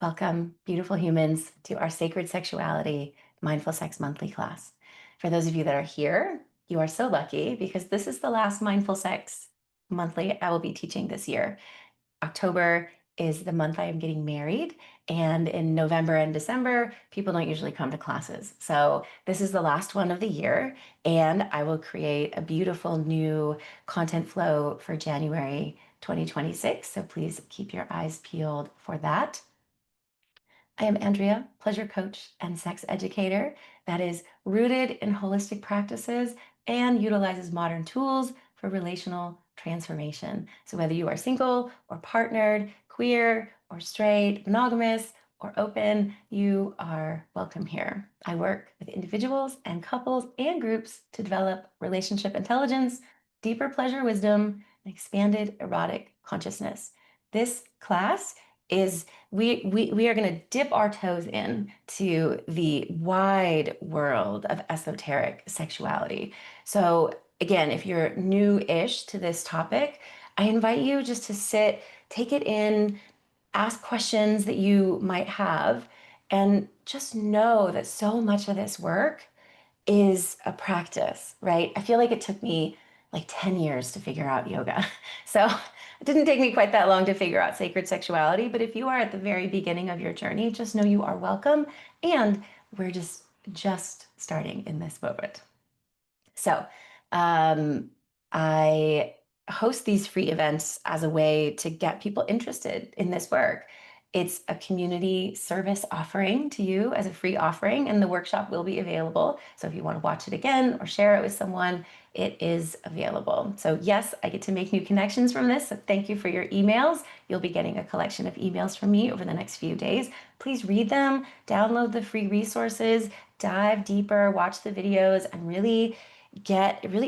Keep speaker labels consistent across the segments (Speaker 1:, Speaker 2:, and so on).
Speaker 1: Welcome, beautiful humans, to our Sacred Sexuality Mindful Sex Monthly class. For those of you that are here, you are so lucky because this is the last Mindful Sex Monthly I will be teaching this year. October is the month I am getting married, and in November and December, people don't usually come to classes. So this is the last one of the year, and I will create a beautiful new content flow for January 2026. So please keep your eyes peeled for that. I am Andrea, pleasure coach and sex educator that is rooted in holistic practices and utilizes modern tools for relational transformation. So, whether you are single or partnered, queer or straight, monogamous or open, you are welcome here. I work with individuals and couples and groups to develop relationship intelligence, deeper pleasure wisdom, and expanded erotic consciousness. This class is we are going to dip our toes in to the wide world of esoteric sexuality. So again, if you're new-ish to this topic, I invite you just to sit, take it in, ask questions that you might have, and just know that so much of this work is a practice, right? I feel like it took me like 10 years to figure out yoga. So it didn't take me quite that long to figure out sacred sexuality. But if you are at the very beginning of your journey, just know you are welcome. And we're just starting in this moment. So um, I host these free events as a way to get people interested in this work. It's a community service offering to you as a free offering, and the workshop will be available. So if you want to watch it again or share it with someone, it is available. So yes, I get to make new connections from this. So thank you for your emails. You'll be getting a collection of emails from me over the next few days. Please read them, download the free resources, dive deeper, watch the videos, and really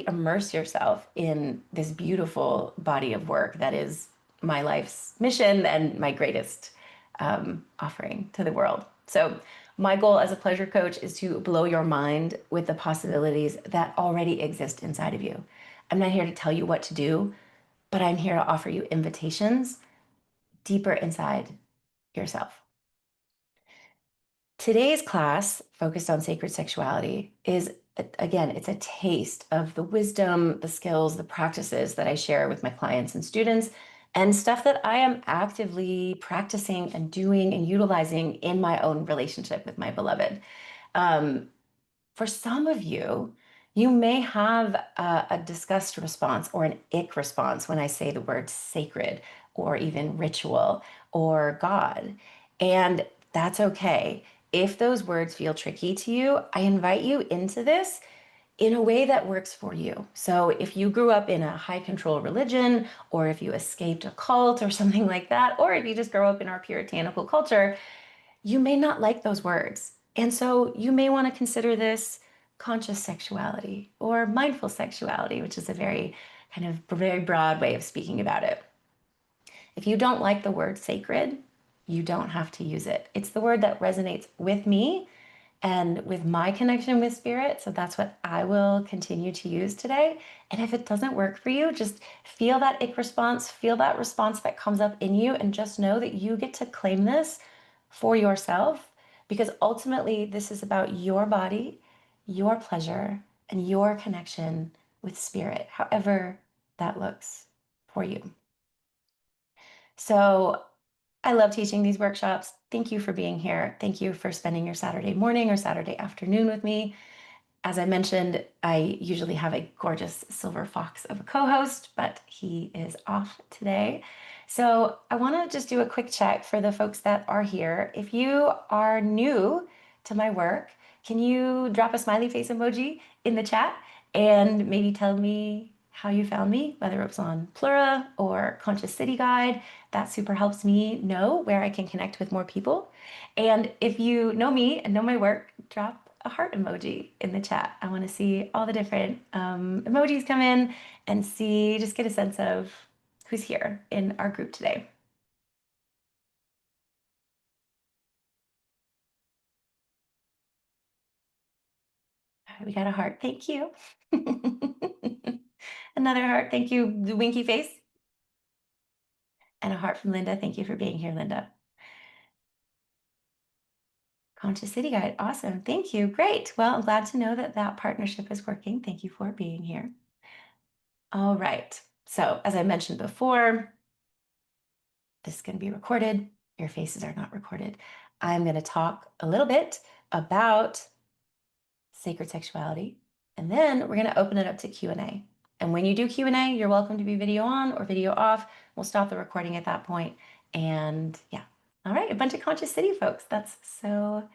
Speaker 1: immerse yourself in this beautiful body of work that is my life's mission and my greatest offering to the world. So, my goal as a pleasure coach is to blow your mind with the possibilities that already exist inside of you. I'm not here to tell you what to do, but I'm here to offer you invitations deeper inside yourself. Today's class, focused on sacred sexuality, is again, it's a taste of the wisdom, the skills, the practices that I share with my clients and students, and stuff that I am actively practicing and doing and utilizing in my own relationship with my beloved. Um, for some of you, you may have a disgust response or an ick response when I say the word sacred or even ritual or God. And that's okay. If those words feel tricky to you, I invite you into this in a way that works for you. So if you grew up in a high control religion, or if you escaped a cult or something like that, or if you just grow up in our puritanical culture, you may not like those words. And so you may want to consider this conscious sexuality or mindful sexuality, which is a very broad way of speaking about it. If you don't like the word sacred, you don't have to use it. It's the word that resonates with me and with my connection with spirit. So that's what I will continue to use today. And if it doesn't work for you, just feel that ick response, feel that response that comes up in you, and just know that you get to claim this for yourself because ultimately this is about your body, your pleasure, and your connection with spirit, however that looks for you. So I love teaching these workshops. Thank you for being here. Thank you for spending your Saturday morning or Saturday afternoon with me. As I mentioned, I usually have a gorgeous silver fox of a co-host, but he is off today. So I want to just do a quick check for the folks that are here. If you are new to my work, can you drop a smiley face emoji in the chat and maybe tell me how you found me, whether it was on Plura or Conscious City Guide? That super helps me know where I can connect with more people. And if you know me and know my work, drop a heart emoji in the chat. I want to see all the different emojis come in and just get a sense of who's here in our group today. We got a heart. Thank you. Another heart. Thank you. The winky face. And a heart from Linda. Thank you for being here, Linda. Conscious City Guide. Awesome. Thank you. Great. Well, I'm glad to know that that partnership is working. Thank you for being here. All right. So, as I mentioned before, this is going to be recorded. Your faces are not recorded. I'm going to talk a little bit about sacred sexuality, and then we're going to open it up to Q&A. And when you do Q&A, you're welcome to be video on or video off. We'll stop the recording at that point. And yeah. All right, a bunch of Conscious City folks. That's so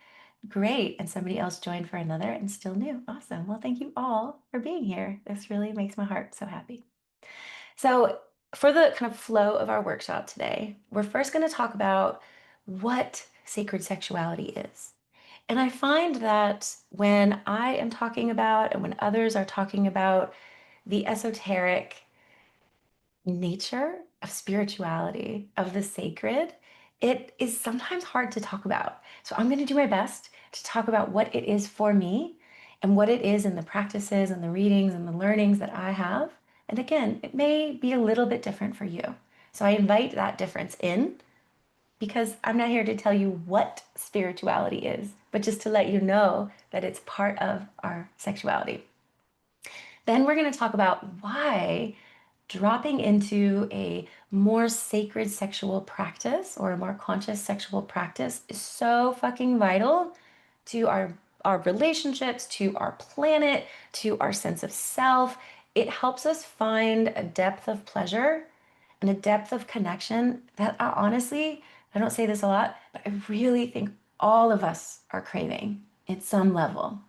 Speaker 1: great. And somebody else joined for another and still new. Awesome. Well, thank you all for being here. This really makes my heart so happy. So, for the kind of flow of our workshop today, we're first going to talk about what sacred sexuality is. And I find that when I am talking about and when others are talking about the esoteric nature of spirituality, of the sacred, it is sometimes hard to talk about. So I'm going to do my best to talk about what it is for me and what it is in the practices and the readings and the learnings that I have. And again, it may be a little bit different for you. So I invite that difference in because I'm not here to tell you what spirituality is, but just to let you know that it's part of our sexuality. Then we're going to talk about why dropping into a more sacred sexual practice or a more conscious sexual practice is so fucking vital to our relationships, to our planet, to our sense of self. It helps us find a depth of pleasure and a depth of connection that honestly, I don't say this a lot, but I really think all of us are craving at some level.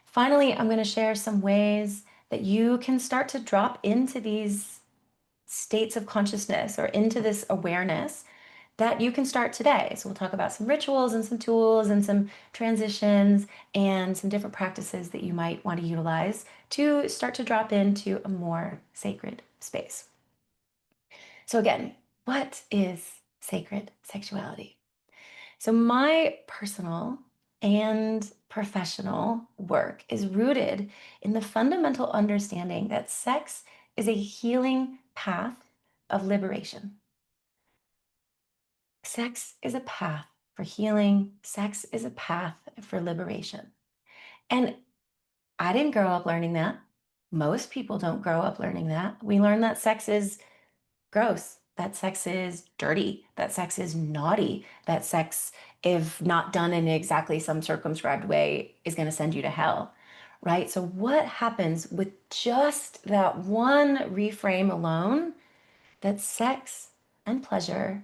Speaker 1: Finally, I'm going to share some ways that you can start to drop into these states of consciousness or into this awareness that you can start today. So we'll talk about some rituals and some tools and some transitions and some different practices that you might want to utilize to start to drop into a more sacred space. So again, what is sacred sexuality? So my personal and professional work is rooted in the fundamental understanding that sex is a healing path of liberation. Sex is a path for healing. Sex is a path for liberation. And I didn't grow up learning that. Most people don't grow up learning that. We learn that sex is gross, that sex is dirty, that sex is naughty, that sex, if not done in exactly some circumscribed way, is going to send you to hell, right? So, what happens with just that one reframe alone that sex and pleasure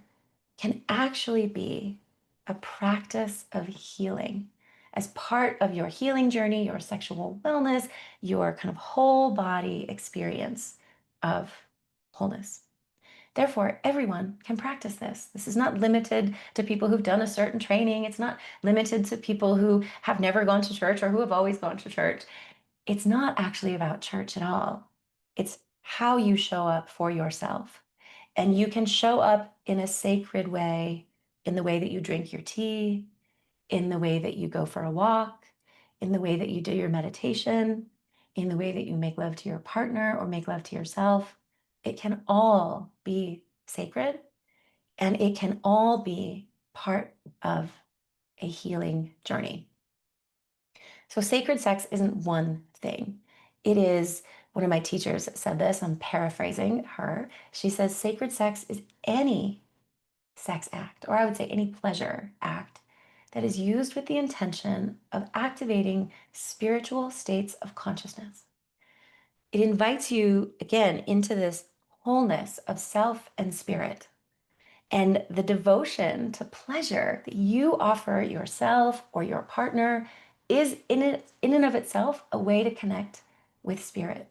Speaker 1: can actually be a practice of healing as part of your healing journey, your sexual wellness, your kind of whole body experience of wholeness. Therefore, everyone can practice this. This is not limited to people who've done a certain training. It's not limited to people who have never gone to church or who have always gone to church. It's not actually about church at all. It's how you show up for yourself. And you can show up in a sacred way, in the way that you drink your tea, in the way that you go for a walk, in the way that you do your meditation, in the way that you make love to your partner or make love to yourself. It can all be sacred and it can all be part of a healing journey. So, sacred sex isn't one thing. It is, one of my teachers said this, I'm paraphrasing her. She says, sacred sex is any sex act, or I would say any pleasure act that is used with the intention of activating spiritual states of consciousness. It invites you again into this wholeness of self and spirit and the devotion to pleasure that you offer yourself or your partner is in and of itself a way to connect with spirit.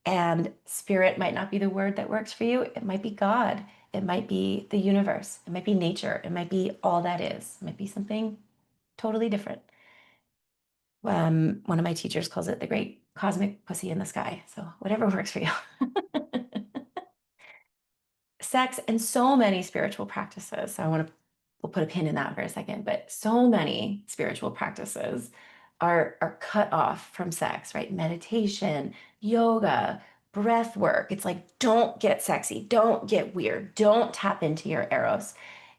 Speaker 1: And spirit might not be the word that works for you. It might be God. It might be the universe. It might be nature. It might be all that is. It might be something totally different. One of my teachers calls it the great cosmic pussy in the sky. So whatever works for you. Sex and so many spiritual practices. So we'll put a pin in that for a second, but so many spiritual practices are cut off from sex, right? Meditation, yoga, breath work. It's like, don't get sexy, don't get weird, don't tap into your eros.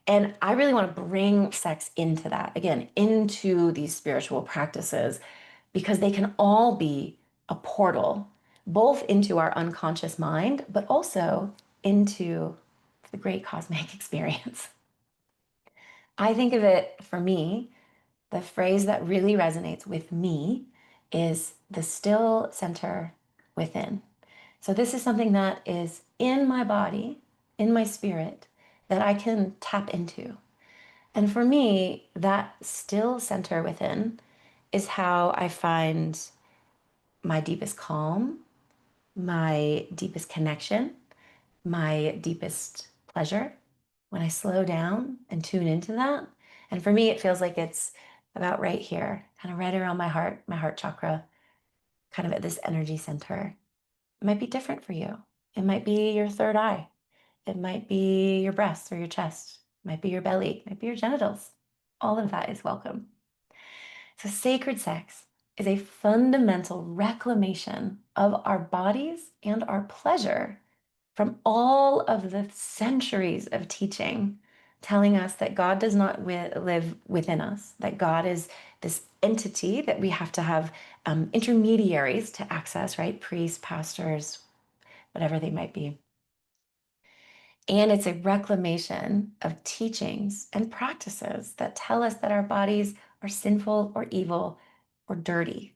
Speaker 1: And I really want to bring sex into that, again, into these spiritual practices, because they can all be a portal, both into our unconscious mind, but also into the great cosmic experience. I think of it, for me, the phrase that really resonates with me is the still center within. So, this is something that is in my body, in my spirit, that I can tap into. And for me, that still center within is how I find my deepest calm, my deepest connection, my deepest pleasure when I slow down and tune into that. And for me, it feels like it's about right here, kind of right around my heart chakra, kind of at this energy center. It might be different for you. It might be your third eye. It might be your breasts or your chest. It might be your belly. It might be your genitals. All of that is welcome. So, sacred sex is a fundamental reclamation of our bodies and our pleasure from all of the centuries of teaching telling us that God does not live within us, that God is this entity that we have to have intermediaries to access, right? Priests, pastors, whatever they might be. And it's a reclamation of teachings and practices that tell us that our bodies are sinful or evil or dirty.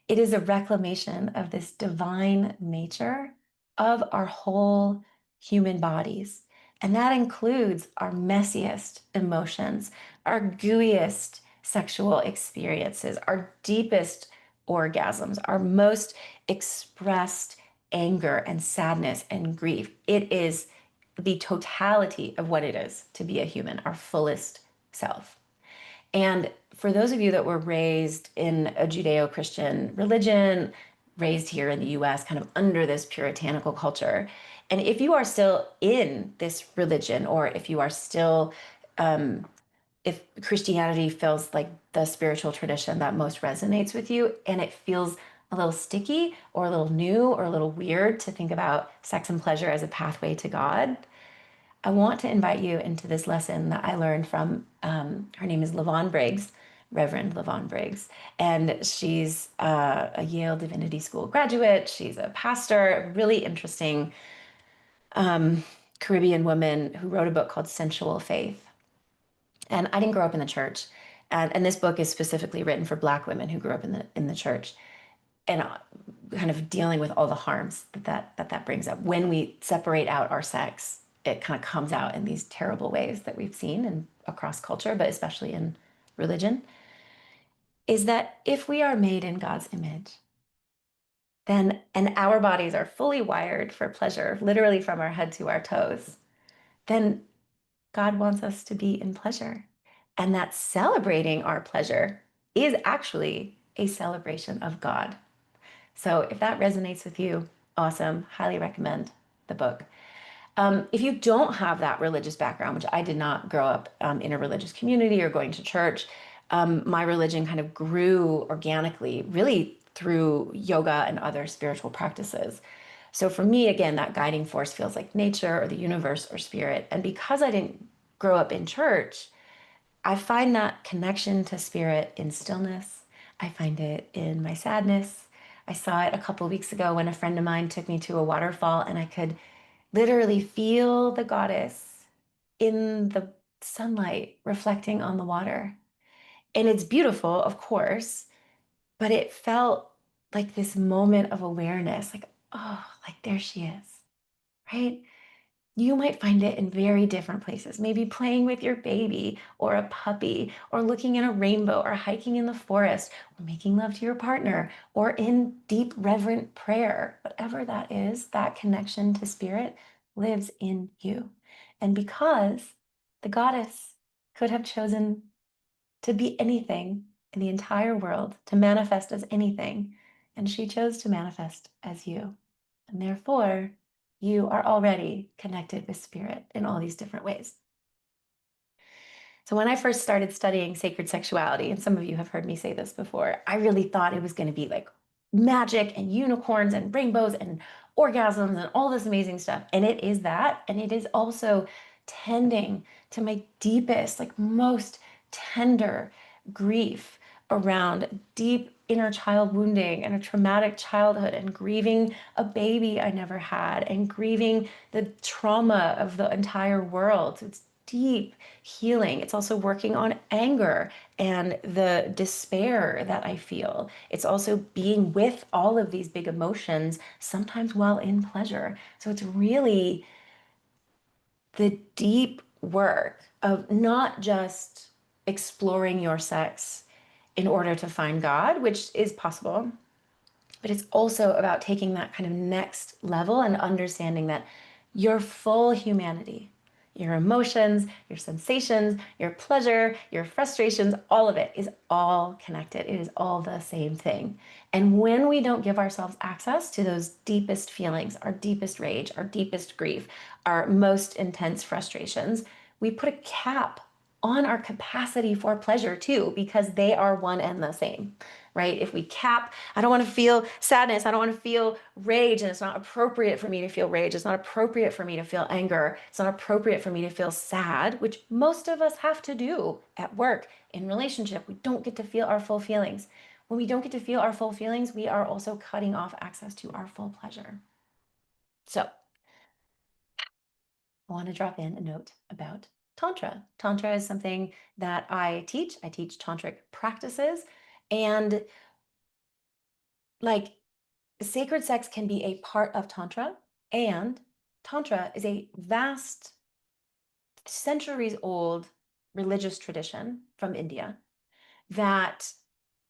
Speaker 1: It is a reclamation of this divine nature of our whole human bodies. And that includes our messiest emotions, our gooeyest sexual experiences, our deepest orgasms, our most expressed anger and sadness and grief. It is the totality of what it is to be a human, our fullest self. And for those of you that were raised in a Judeo Christian religion, raised here in the US, kind of under this puritanical culture, and if you are still in this religion, or if you are still, if Christianity feels like the spiritual tradition that most resonates with you, and it feels a little sticky or a little new or a little weird to think about sex and pleasure as a pathway to God, I want to invite you into this lesson that I learned from, her name is Lavon Briggs, Reverend Lavon Briggs. And she's a Yale Divinity School graduate. She's a pastor, a really interesting Caribbean woman who wrote a book called Sensual Faith. And I didn't grow up in the church. And this book is specifically written for Black women who grew up in the church. And kind of dealing with all the harms that brings up. When we separate out our sex, it kind of comes out in these terrible ways that we've seen and across culture, but especially in religion, is that if we are made in God's image, then, and our bodies are fully wired for pleasure, literally from our head to our toes, then God wants us to be in pleasure. And that celebrating our pleasure is actually a celebration of God. So if that resonates with you, awesome. Highly recommend the book. If you don't have that religious background, which I did not grow up in a religious community or going to church, my religion kind of grew organically, really through yoga and other spiritual practices. So for me, again, that guiding force feels like nature or the universe or spirit. And because I didn't grow up in church, I find that connection to spirit in stillness. I find it in my sadness. I saw it a couple of weeks ago when a friend of mine took me to a waterfall, and I could literally feel the goddess in the sunlight reflecting on the water. And it's beautiful, of course, but it felt like this moment of awareness, like, oh, like there she is, right? You might find it in very different places, maybe playing with your baby or a puppy, or looking at a rainbow, or hiking in the forest, or making love to your partner, or in deep, reverent prayer. Whatever that is, that connection to spirit lives in you. And because the goddess could have chosen to be anything in the entire world, to manifest as anything, and she chose to manifest as you. And therefore, you are already connected with spirit in all these different ways. So, when I first started studying sacred sexuality, and some of you have heard me say this before, I really thought it was going to be like magic and unicorns and rainbows and orgasms and all this amazing stuff. And it is that. And it is also tending to my deepest, like most tender grief around deep inner child wounding and a traumatic childhood and grieving a baby I never had and grieving the trauma of the entire world. So it's deep healing. It's also working on anger and the despair that I feel. It's also being with all of these big emotions, sometimes while in pleasure. So it's really the deep work of not just exploring your sex in order to find God, which is possible, but it's also about taking that kind of next level and understanding that your full humanity, your emotions, your sensations, your pleasure, your frustrations, all of it is all connected. It is all the same thing. And when we don't give ourselves access to those deepest feelings, our deepest rage, our deepest grief, our most intense frustrations, we put a cap on our capacity for pleasure too, because they are one and the same, right? If we cap, I don't want to feel sadness, I don't want to feel rage, and it's not appropriate for me to feel rage, it's not appropriate for me to feel anger, it's not appropriate for me to feel sad, which most of us have to do at work, in relationship. We don't get to feel our full feelings. When we don't get to feel our full feelings, we are also cutting off access to our full pleasure. So I want to drop in a note about Tantra. Tantra is something that I teach. I teach tantric practices, and like sacred sex can be a part of Tantra, and Tantra is a vast, centuries old religious tradition from India that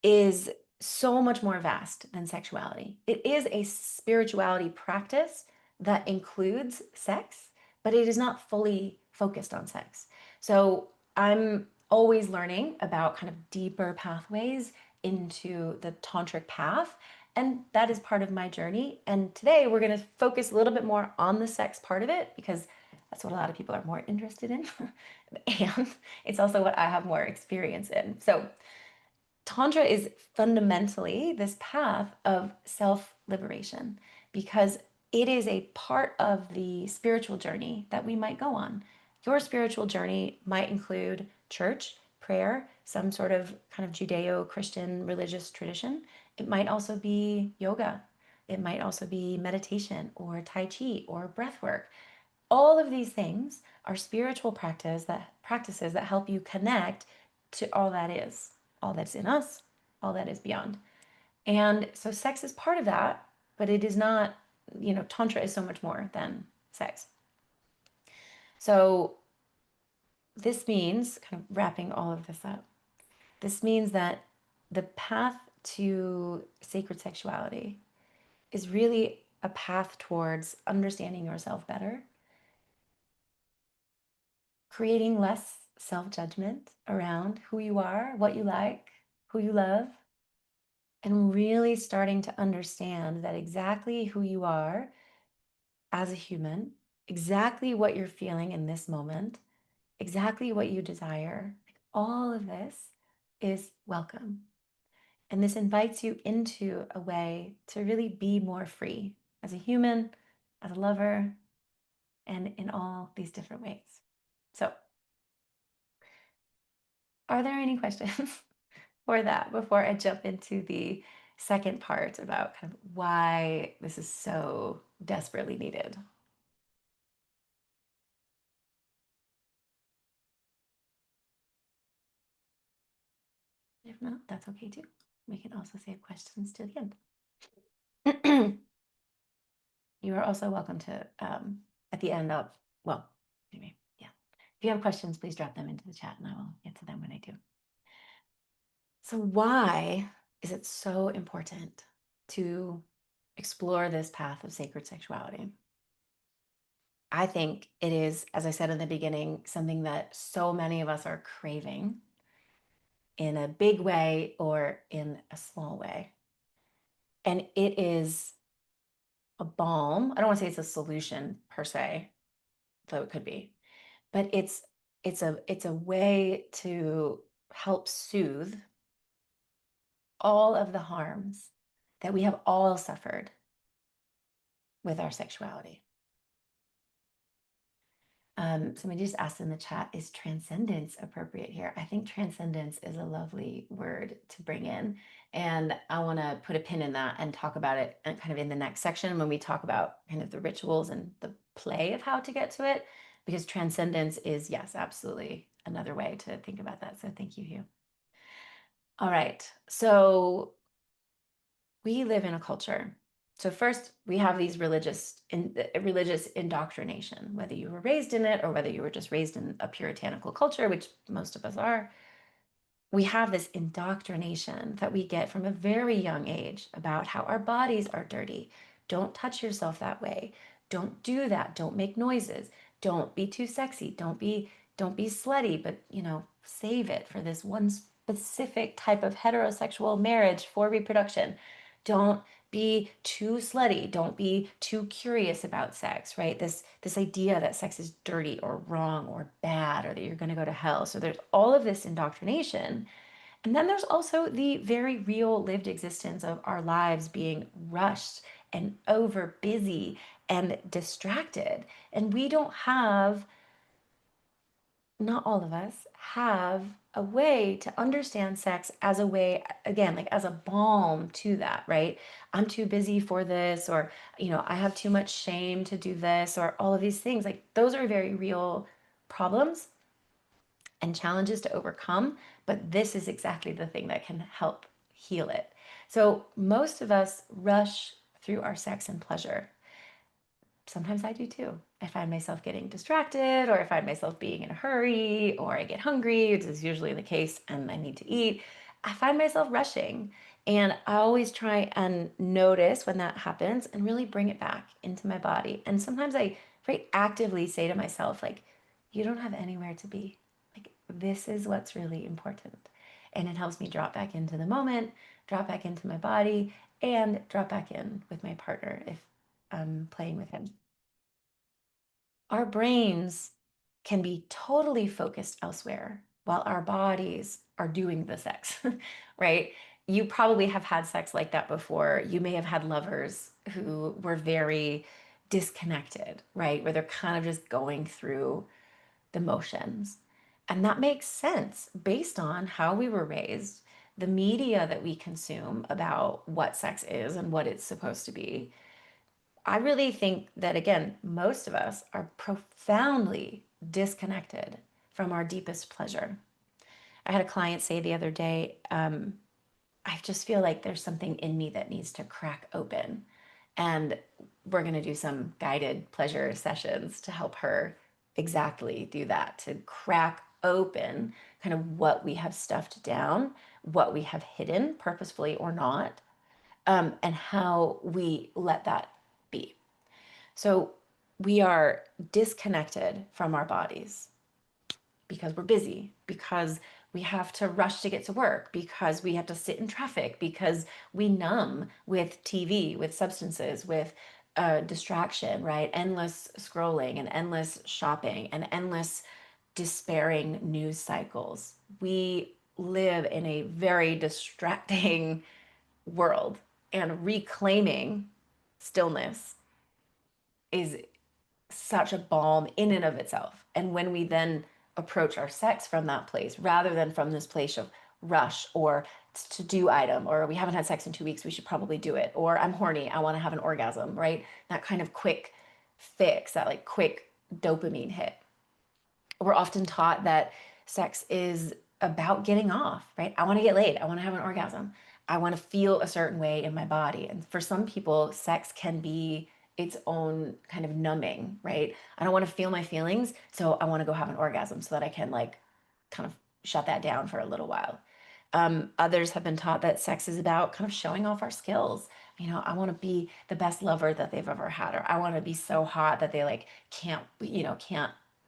Speaker 1: is so much more vast than sexuality. It is a spirituality practice that includes sex, but it is not fully focused on sex. So I'm always learning about kind of deeper pathways into the tantric path. And that is part of my journey. And today we're going to focus a little bit more on the sex part of it because that's what a lot of people are more interested in. And it's also what I have more experience in. So Tantra is fundamentally this path of self liberation because it is a part of the spiritual journey that we might go on. Your spiritual journey might include church, prayer, some sort of kind of Judeo Christian religious tradition. It might also be yoga. It might also be meditation or Tai Chi or breath work. All of these things are spiritual practices that help you connect to all that's in us, all that is beyond. And so sex is part of that, but it is not, tantra is so much more than sex. So this means, kind of wrapping all of this up, this means that the path to sacred sexuality is really a path towards understanding yourself better, creating less self judgment around who you are, what you like, who you love, and really starting to understand that exactly who you are as a human, exactly what you're feeling in this moment, exactly what you desire, like all of this is welcome. And this invites you into a way to really be more free as a human, as a lover, and in all these different ways. So, are there any questions for that before I jump into the second part about kind of why this is so desperately needed? If not, that's okay too. We can also save questions to the end. You are also welcome to, at the end of, well, anyway, yeah. If you have questions, please drop them into the chat and I will get to them when I do. So, why is it so important to explore this path of sacred sexuality? I think it is, as I said in the beginning, something that so many of us are craving in a big way or in a small way. And it is a balm. I don't want to say it's a solution per se, though it could be, but it's a way to help soothe all of the harms that we have all suffered with our sexuality. Somebody just asked in the chat, is transcendence appropriate here? I think transcendence is a lovely word to bring in. And I want to put a pin in that and talk about it and kind of in the next section when we talk about kind of the rituals and the play of how to get to it, because transcendence is, yes, absolutely another way to think about that. So thank you, Hugh. All right. So we live in a culture. So first, we have these religious indoctrination, whether you were raised in it or whether you were just raised in a puritanical culture, which most of us are. We have this indoctrination that we get from a very young age about how our bodies are dirty. Don't touch yourself that way. Don't do that. Don't make noises. Don't be too sexy. Don't be slutty, but save it for this one specific type of heterosexual marriage for reproduction. Don't be too slutty. Don't be too curious about sex, right? This idea that sex is dirty or wrong or bad or that you're going to go to hell. So there's all of this indoctrination. And then there's also the very real lived existence of our lives being rushed and over busy and distracted. And we don't have, not all of us have a way to understand sex as a way, again, like as a balm to that, right? I'm too busy for this, or, I have too much shame to do this, or all of these things. Like those are very real problems and challenges to overcome, but this is exactly the thing that can help heal it. So most of us rush through our sex and pleasure. Sometimes I do too. I find myself getting distracted, or I find myself being in a hurry, or I get hungry, which is usually the case, and I need to eat. I find myself rushing. And I always try and notice when that happens and really bring it back into my body. And sometimes I very actively say to myself, like, you don't have anywhere to be. Like, this is what's really important. And it helps me drop back into the moment, drop back into my body, and drop back in with my partner if I'm playing with him. Our brains can be totally focused elsewhere while our bodies are doing the sex, right? You probably have had sex like that before. You may have had lovers who were very disconnected, right? Where they're kind of just going through the motions. And that makes sense based on how we were raised, the media that we consume about what sex is and what it's supposed to be. I really think that, again, most of us are profoundly disconnected from our deepest pleasure. I had a client say the other day, I just feel like there's something in me that needs to crack open. And we're going to do some guided pleasure sessions to help her exactly do that, to crack open kind of what we have stuffed down, what we have hidden purposefully or not, and how we let that be. So we are disconnected from our bodies because we're busy, because we have to rush to get to work, because we have to sit in traffic, because we numb with TV, with substances, with distraction, right? Endless scrolling and endless shopping and endless despairing news cycles. We live in a very distracting world, and reclaiming stillness is such a balm in and of itself. And when we then approach our sex from that place, rather than from this place of rush or to do item, or we haven't had sex in 2 weeks, we should probably do it, or I'm horny, I want to have an orgasm, right? That kind of quick fix, that like quick dopamine hit. We're often taught that sex is about getting off, right? I want to get laid. I want to have an orgasm. I want to feel a certain way in my body. And for some people, sex can be its own kind of numbing, right? I don't want to feel my feelings, so I want to go have an orgasm so that I can like kind of shut that down for a little while. Others have been taught that sex is about kind of showing off our skills. I want to be the best lover that they've ever had, or I want to be so hot that they like can't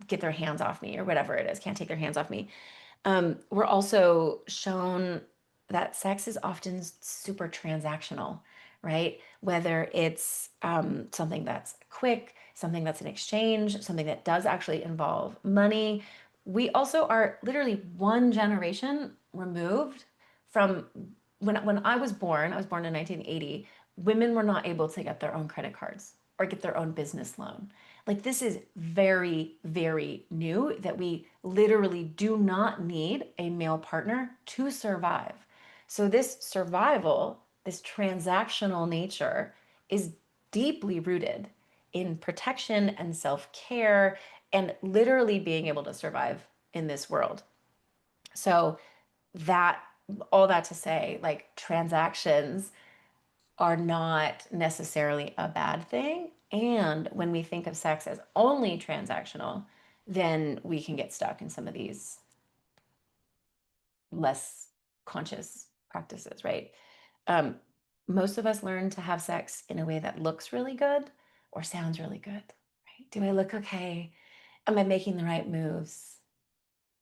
Speaker 1: get their hands off me, or whatever it is, can't take their hands off me. We're also shown that sex is often super transactional, right? Whether it's something that's quick, something that's an exchange, something that does actually involve money. We also are literally one generation removed from when I was born in 1980, women were not able to get their own credit cards or get their own business loan. Like this is very, very new that we literally do not need a male partner to survive. So this survival, this transactional nature is deeply rooted in protection and self-care and literally being able to survive in this world. So that all that to say, like transactions are not necessarily a bad thing. And when we think of sex as only transactional, then we can get stuck in some of these less conscious practices, right? Um, Most of us learn to have sex in a way that looks really good or sounds really good, right? Do I look okay? Am I making the right moves?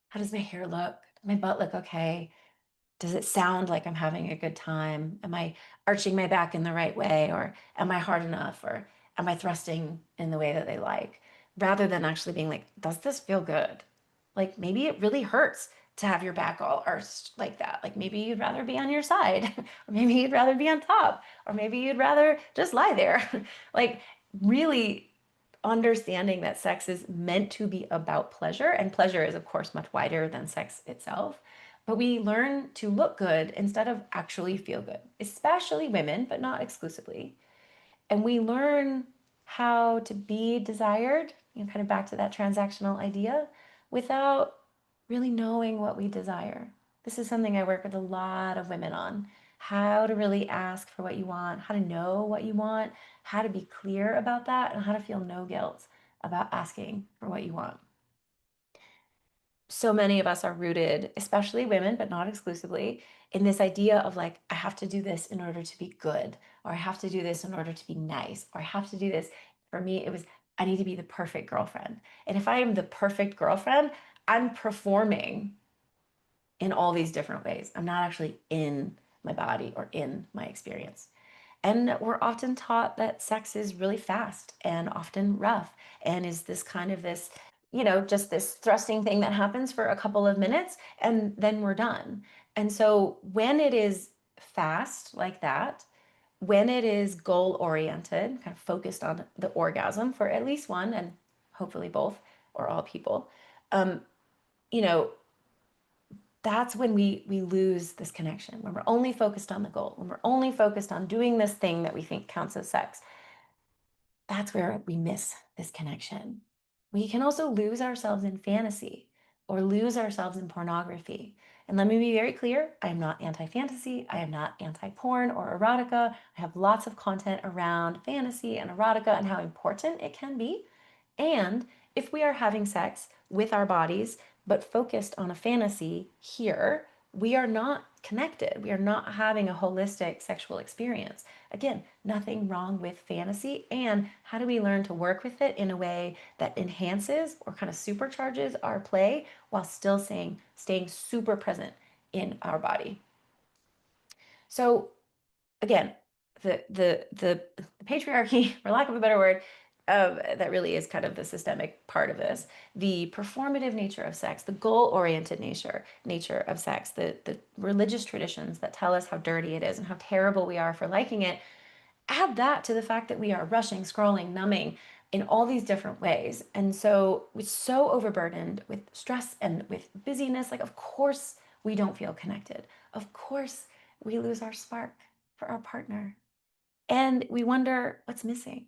Speaker 1: How does my hair look? Does my butt look okay? Does it sound like I'm having a good time? Am I arching my back in the right way? Or am I hard enough? Or am I thrusting in the way that they like? Rather than actually being like, does this feel good? Like maybe it really hurts to have your back all arched like that. Like maybe you'd rather be on your side, or maybe you'd rather be on top, or maybe you'd rather just lie there. Like really understanding that sex is meant to be about pleasure, and pleasure is, of course, much wider than sex itself. But we learn to look good instead of actually feel good, especially women, but not exclusively. And we learn how to be desired, kind of back to that transactional idea, without really knowing what we desire. This is something I work with a lot of women on, how to really ask for what you want, how to know what you want, how to be clear about that, and how to feel no guilt about asking for what you want. So many of us are rooted, especially women, but not exclusively, in this idea of like, I have to do this in order to be good, or I have to do this in order to be nice, or I have to do this. For me, it was, I need to be the perfect girlfriend. And if I am the perfect girlfriend, I'm performing in all these different ways. I'm not actually in my body or in my experience. And we're often taught that sex is really fast and often rough and is this kind of this, just this thrusting thing that happens for a couple of minutes and then we're done. And so when it is fast like that, when it is goal oriented, kind of focused on the orgasm for at least one and hopefully both or all people, um, you know, that's when we lose this connection, when we're only focused on the goal, when we're only focused on doing this thing that we think counts as sex. That's where we miss this connection. We can also lose ourselves in fantasy or lose ourselves in pornography. And let me be very clear, I am not anti-fantasy, I am not anti-porn or erotica. I have lots of content around fantasy and erotica and how important it can be. And if we are having sex with our bodies, but focused on a fantasy here, we are not connected. We are not having a holistic sexual experience. Again, nothing wrong with fantasy. And how do we learn to work with it in a way that enhances or kind of supercharges our play while still staying super present in our body? So again, the patriarchy, for lack of a better word, that really is kind of the systemic part of this. The performative nature of sex, the goal-oriented nature of sex, the religious traditions that tell us how dirty it is and how terrible we are for liking it. Add that to the fact that we are rushing, scrolling, numbing in all these different ways. And so we're so overburdened with stress and with busyness. Like, of course, we don't feel connected. Of course, we lose our spark for our partner. And we wonder what's missing.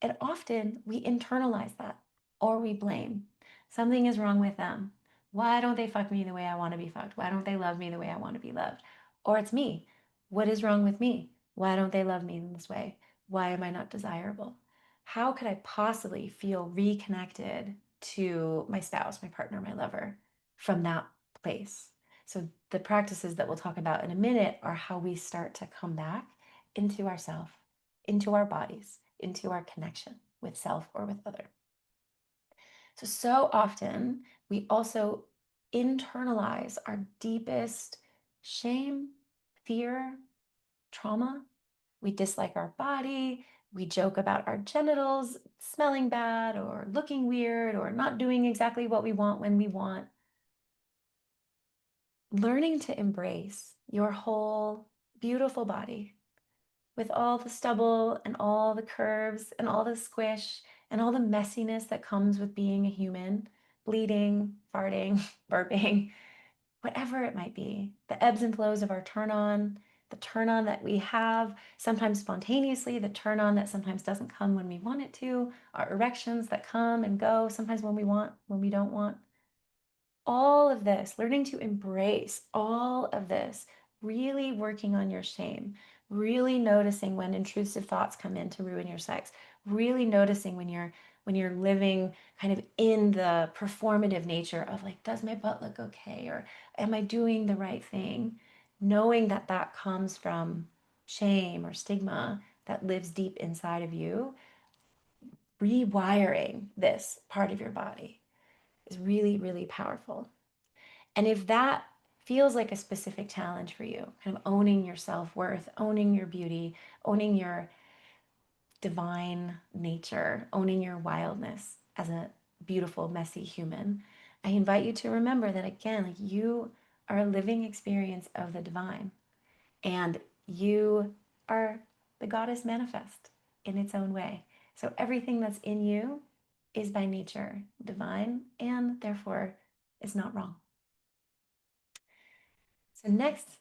Speaker 1: And often we internalize that or we blame. Something is wrong with them. Why don't they fuck me the way I want to be fucked? Why don't they love me the way I want to be loved? Or it's me. What is wrong with me? Why don't they love me in this way? Why am I not desirable? How could I possibly feel reconnected to my spouse, my partner, my lover from that place? So the practices that we'll talk about in a minute are how we start to come back into ourself, into our bodies, into our connection with self or with other. So often we also internalize our deepest shame, fear, trauma. We dislike our body. We joke about our genitals smelling bad or looking weird or not doing exactly what we want when we want. Learning to embrace your whole beautiful body with all the stubble and all the curves and all the squish and all the messiness that comes with being a human, bleeding, farting, burping, whatever it might be, the ebbs and flows of our the turn on that we have, sometimes spontaneously, the turn on that sometimes doesn't come when we want it to, our erections that come and go, sometimes when we want, when we don't want. All of this, learning to embrace all of this, really working on your shame, really noticing when intrusive thoughts come in to ruin your sex, really noticing when you're living kind of in the performative nature of like, does my butt look okay, or am I doing the right thing? Knowing that that comes from shame or stigma that lives deep inside of you, rewiring this part of your body is really, really powerful. And if that feels like a specific challenge for you, kind of owning your self worth, owning your beauty, owning your divine nature, owning your wildness as a beautiful, messy human, I invite you to remember that again, like you are a living experience of the divine, and you are the goddess manifest in its own way. So everything that's in you is by nature divine and therefore is not wrong. So, next,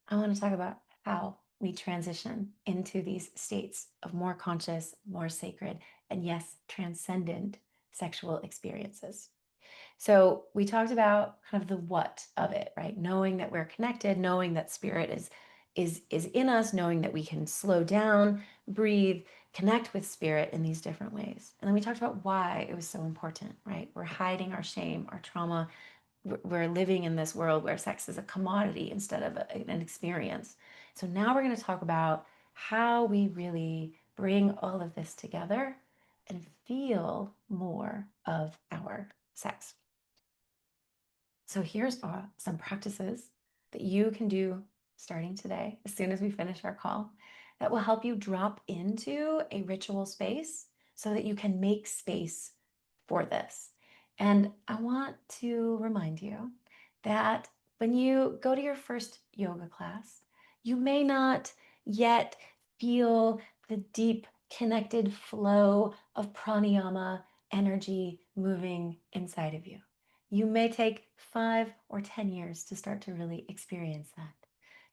Speaker 1: I want to talk about how we transition into these states of more conscious, more sacred, and yes, transcendent sexual experiences. So, we talked about kind of the what of it, right? Knowing that we're connected, knowing that spirit is in us, knowing that we can slow down, breathe, connect with spirit in these different ways. And then we talked about why it was so important, right? We're hiding our shame, our trauma, we're living in this world where sex is a commodity instead of an experience. So now we're going to talk about how we really bring all of this together and feel more of our sex. So here's some practices that you can do starting today, as soon as we finish our call, that will help you drop into a ritual space so that you can make space for this. And I want to remind you that when you go to your first yoga class, you may not yet feel the deep connected flow of pranayama energy moving inside of you. You may take 5 or 10 years to start to really experience that.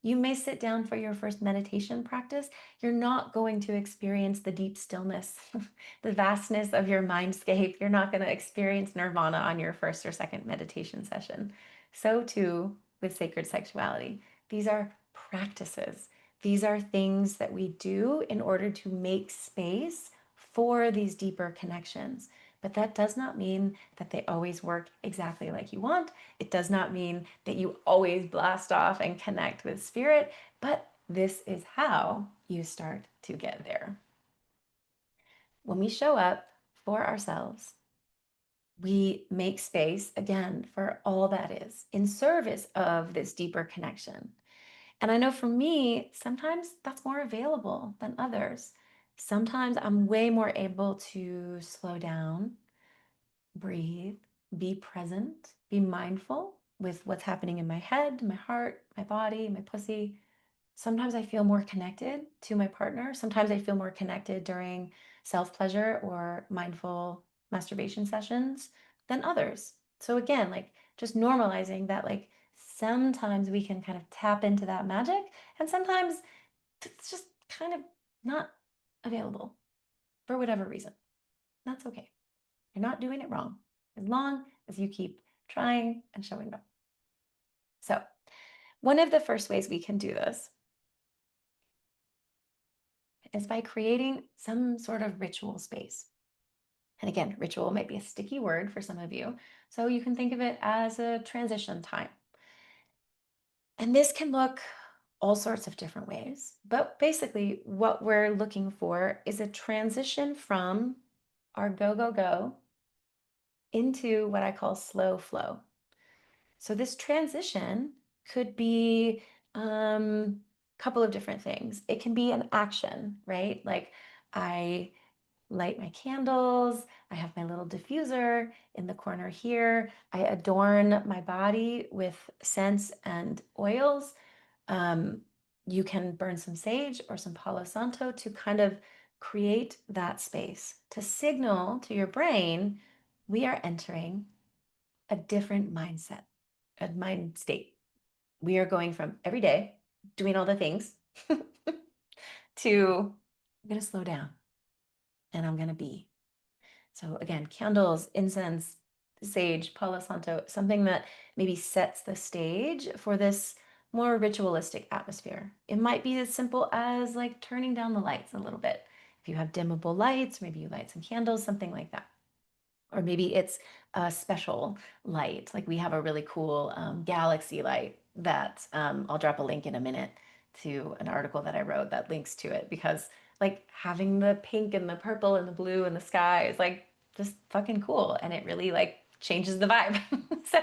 Speaker 1: You may sit down for your first meditation practice. You're not going to experience the deep stillness, the vastness of your mindscape. You're not going to experience nirvana on your first or second meditation session. So, too, with sacred sexuality. These are practices. These are things that we do in order to make space for these deeper connections. But that does not mean that they always work exactly like you want. It does not mean that you always blast off and connect with spirit, but this is how you start to get there. When we show up for ourselves, we make space again for all that is in service of this deeper connection. And I know for me, sometimes that's more available than others. Sometimes I'm way more able to slow down, breathe, be present, be mindful with what's happening in my head, my heart, my body, my pussy. Sometimes I feel more connected to my partner. Sometimes I feel more connected during self pleasure or mindful masturbation sessions than others. So, again, like just normalizing that, like sometimes we can kind of tap into that magic, and sometimes it's just kind of not available for whatever reason. That's okay. You're not doing it wrong as long as you keep trying and showing up. So, one of the first ways we can do this is by creating some sort of ritual space. And again, ritual might be a sticky word for some of you. So you can think of it as a transition time. And this can look all sorts of different ways. But basically, what we're looking for is a transition from our go, go, go into what I call slow flow. So this transition could be a couple of different things. It can be an action, right? Like I light my candles, I have my little diffuser in the corner here. I adorn my body with scents and oils. Um, you can burn some sage or some Palo Santo to kind of create that space to signal to your brain we are entering a different mindset, a mind state. We are going from every day doing all the things to I'm going to slow down and I'm going to be. So again, candles, incense, sage, Palo Santo, something that maybe sets the stage for this more ritualistic atmosphere. It might be as simple as like turning down the lights a little bit. If you have dimmable lights, maybe you light some candles, something like that. Or maybe it's a special light. Like we have a really cool galaxy light that I'll drop a link in a minute to an article that I wrote that links to it because like having the pink and the purple and the blue and the sky is like just fucking cool and it really like changes the vibe. So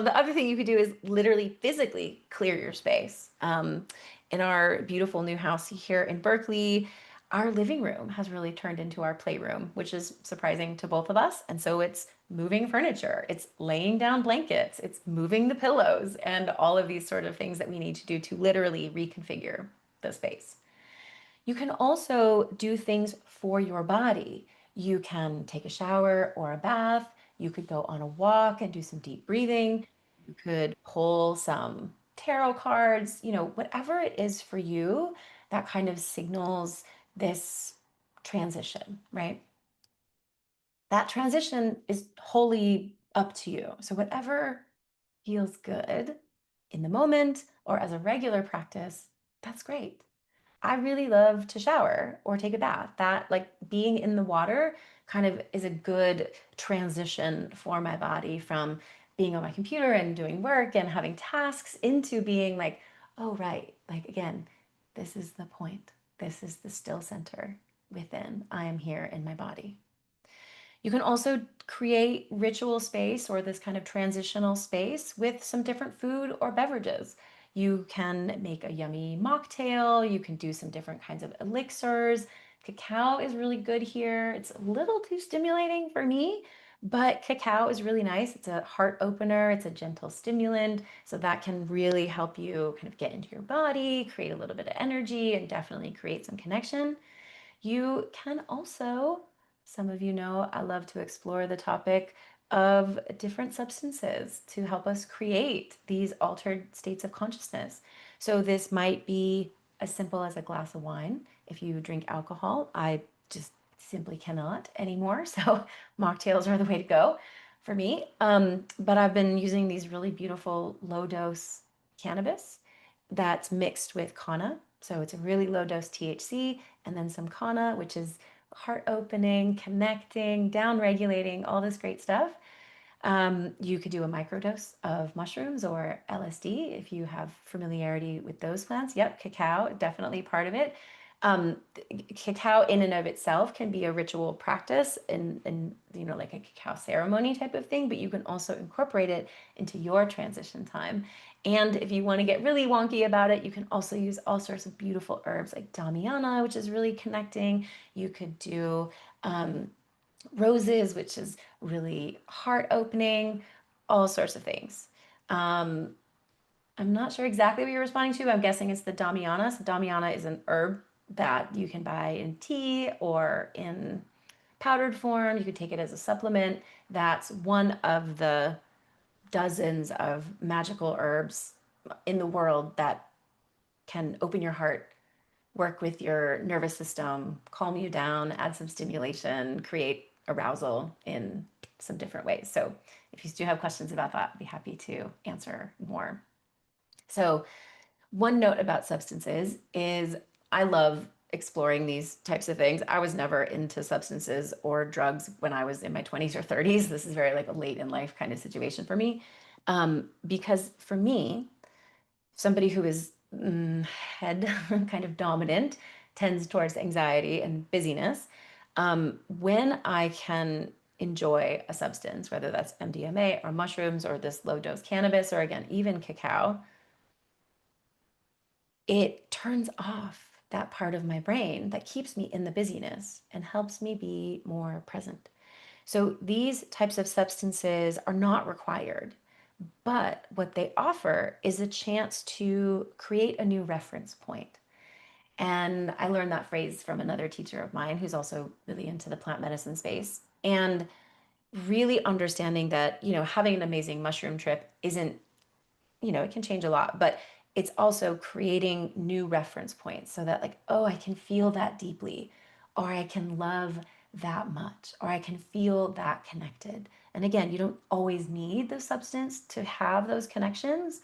Speaker 1: the other thing you could do is literally physically clear your space. In our beautiful new house here in Berkeley, our living room has really turned into our playroom, which is surprising to both of us. And so it's moving furniture, it's laying down blankets, it's moving the pillows, and all of these sort of things that we need to do to literally reconfigure the space. You can also do things for your body. You can take a shower or a bath. You could go on a walk and do some deep breathing. You could pull some tarot cards, whatever it is for you that kind of signals this transition, right? That transition is wholly up to you. So, whatever feels good in the moment or as a regular practice, that's great. I really love to shower or take a bath. That, like being in the water, kind of is a good transition for my body from being on my computer and doing work and having tasks into being like, oh, right. Like, again, this is the point. This is the still center within. I am here in my body. You can also create ritual space or this kind of transitional space with some different food or beverages. You can make a yummy mocktail. You can do some different kinds of elixirs. Cacao is really good here. It's a little too stimulating for me, but cacao is really nice. It's a heart opener, it's a gentle stimulant. So that can really help you kind of get into your body, create a little bit of energy, and definitely create some connection. You can also, some of you know, I love to explore the topic of different substances to help us create these altered states of consciousness. So, this might be as simple as a glass of wine. If you drink alcohol, I just simply cannot anymore. So, mocktails are the way to go for me. But I've been using these really beautiful low dose cannabis that's mixed with kanna. So, it's a really low dose THC and then some kanna, which is heart opening, connecting, down regulating, all this great stuff. You could do a microdose of mushrooms or LSD if you have familiarity with those plants. Yep, cacao, definitely part of it. Um, Cacao in and of itself can be a ritual practice and like a cacao ceremony type of thing, but you can also incorporate it into your transition time. And if you want to get really wonky about it, you can also use all sorts of beautiful herbs like Damiana, which is really connecting. You could do roses, which is really heart opening, all sorts of things. Um, I'm not sure exactly what you're responding to. I'm guessing it's the Damiana. So Damiana is an herb that you can buy in tea or in powdered form. You could take it as a supplement. That's one of the dozens of magical herbs in the world that can open your heart, work with your nervous system, calm you down, add some stimulation, create arousal in some different ways. So if you do have questions about that, I'd be happy to answer more. So one note about substances is I love exploring these types of things. I was never into substances or drugs when I was in my 20s or 30s. This is very like a late in life kind of situation for me. Because for me, somebody who is head kind of dominant tends towards anxiety and busyness. When I can enjoy a substance, whether that's MDMA or mushrooms or this low dose cannabis or again, even cacao, it turns off that part of my brain that keeps me in the busyness and helps me be more present. So these types of substances are not required, but what they offer is a chance to create a new reference point. And I learned that phrase from another teacher of mine who's also really into the plant medicine space. And really understanding that, having an amazing mushroom trip isn't, it can change a lot, but it's also creating new reference points so that, like, oh, I can feel that deeply, or I can love that much, or I can feel that connected. And again, you don't always need the substance to have those connections,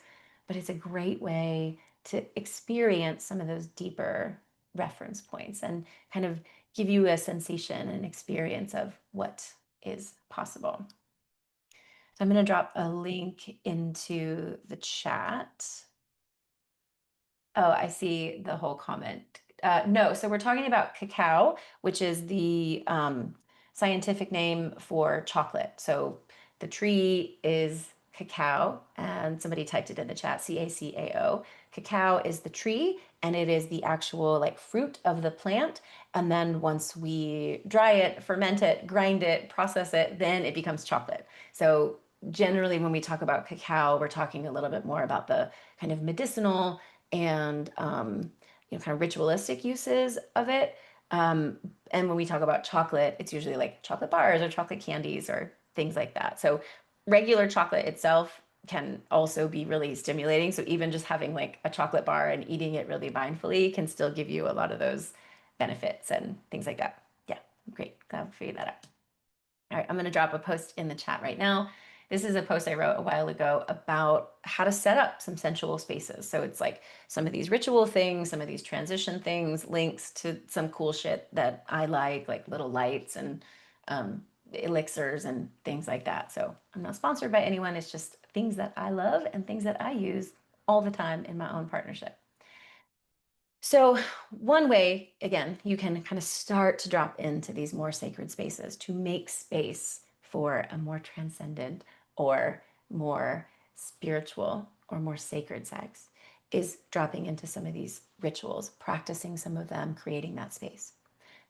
Speaker 1: but it's a great way to experience some of those deeper reference points and kind of give you a sensation and experience of what is possible. So I'm going to drop a link into the chat. Oh, I see the whole comment. No, so we're talking about cacao, which is the scientific name for chocolate. So the tree is cacao, and somebody typed it in the chat, CACAO. Cacao is the tree, and it is the actual like fruit of the plant. And then once we dry it, ferment it, grind it, process it, then it becomes chocolate. So generally, when we talk about cacao, we're talking a little bit more about the kind of medicinal and kind of ritualistic uses of it. And when we talk about chocolate, it's usually like chocolate bars or chocolate candies or things like that. So regular chocolate itself can also be really stimulating. So even just having like a chocolate bar and eating it really mindfully can still give you a lot of those benefits and things like that. Yeah, great. Glad we figured that out. All right, I'm going to drop a post in the chat right now. This is a post I wrote a while ago about how to set up some sensual spaces. So it's like some of these ritual things, some of these transition things, links to some cool shit that I like little lights and elixirs and things like that. So I'm not sponsored by anyone. It's just things that I love and things that I use all the time in my own partnership. So, one way, again, you can kind of start to drop into these more sacred spaces to make space for a more transcendent or more spiritual or more sacred sex is dropping into some of these rituals, practicing some of them, creating that space.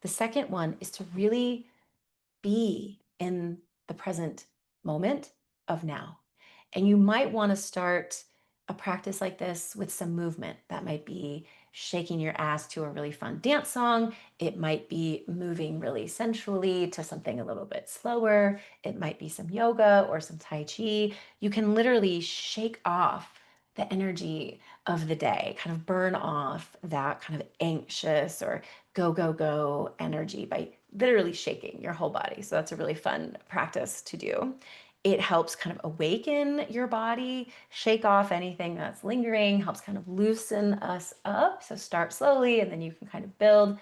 Speaker 1: The second one is to really be in the present moment of now. And you might want to start a practice like this with some movement. That might be shaking your ass to a really fun dance song. It might be moving really sensually to something a little bit slower. It might be some yoga or some Tai Chi. You can literally shake off the energy of the day, kind of burn off that kind of anxious or go, go, go energy by literally shaking your whole body. So that's a really fun practice to do. It helps kind of awaken your body, shake off anything that's lingering, helps kind of loosen us up. So start slowly and then you can kind of build.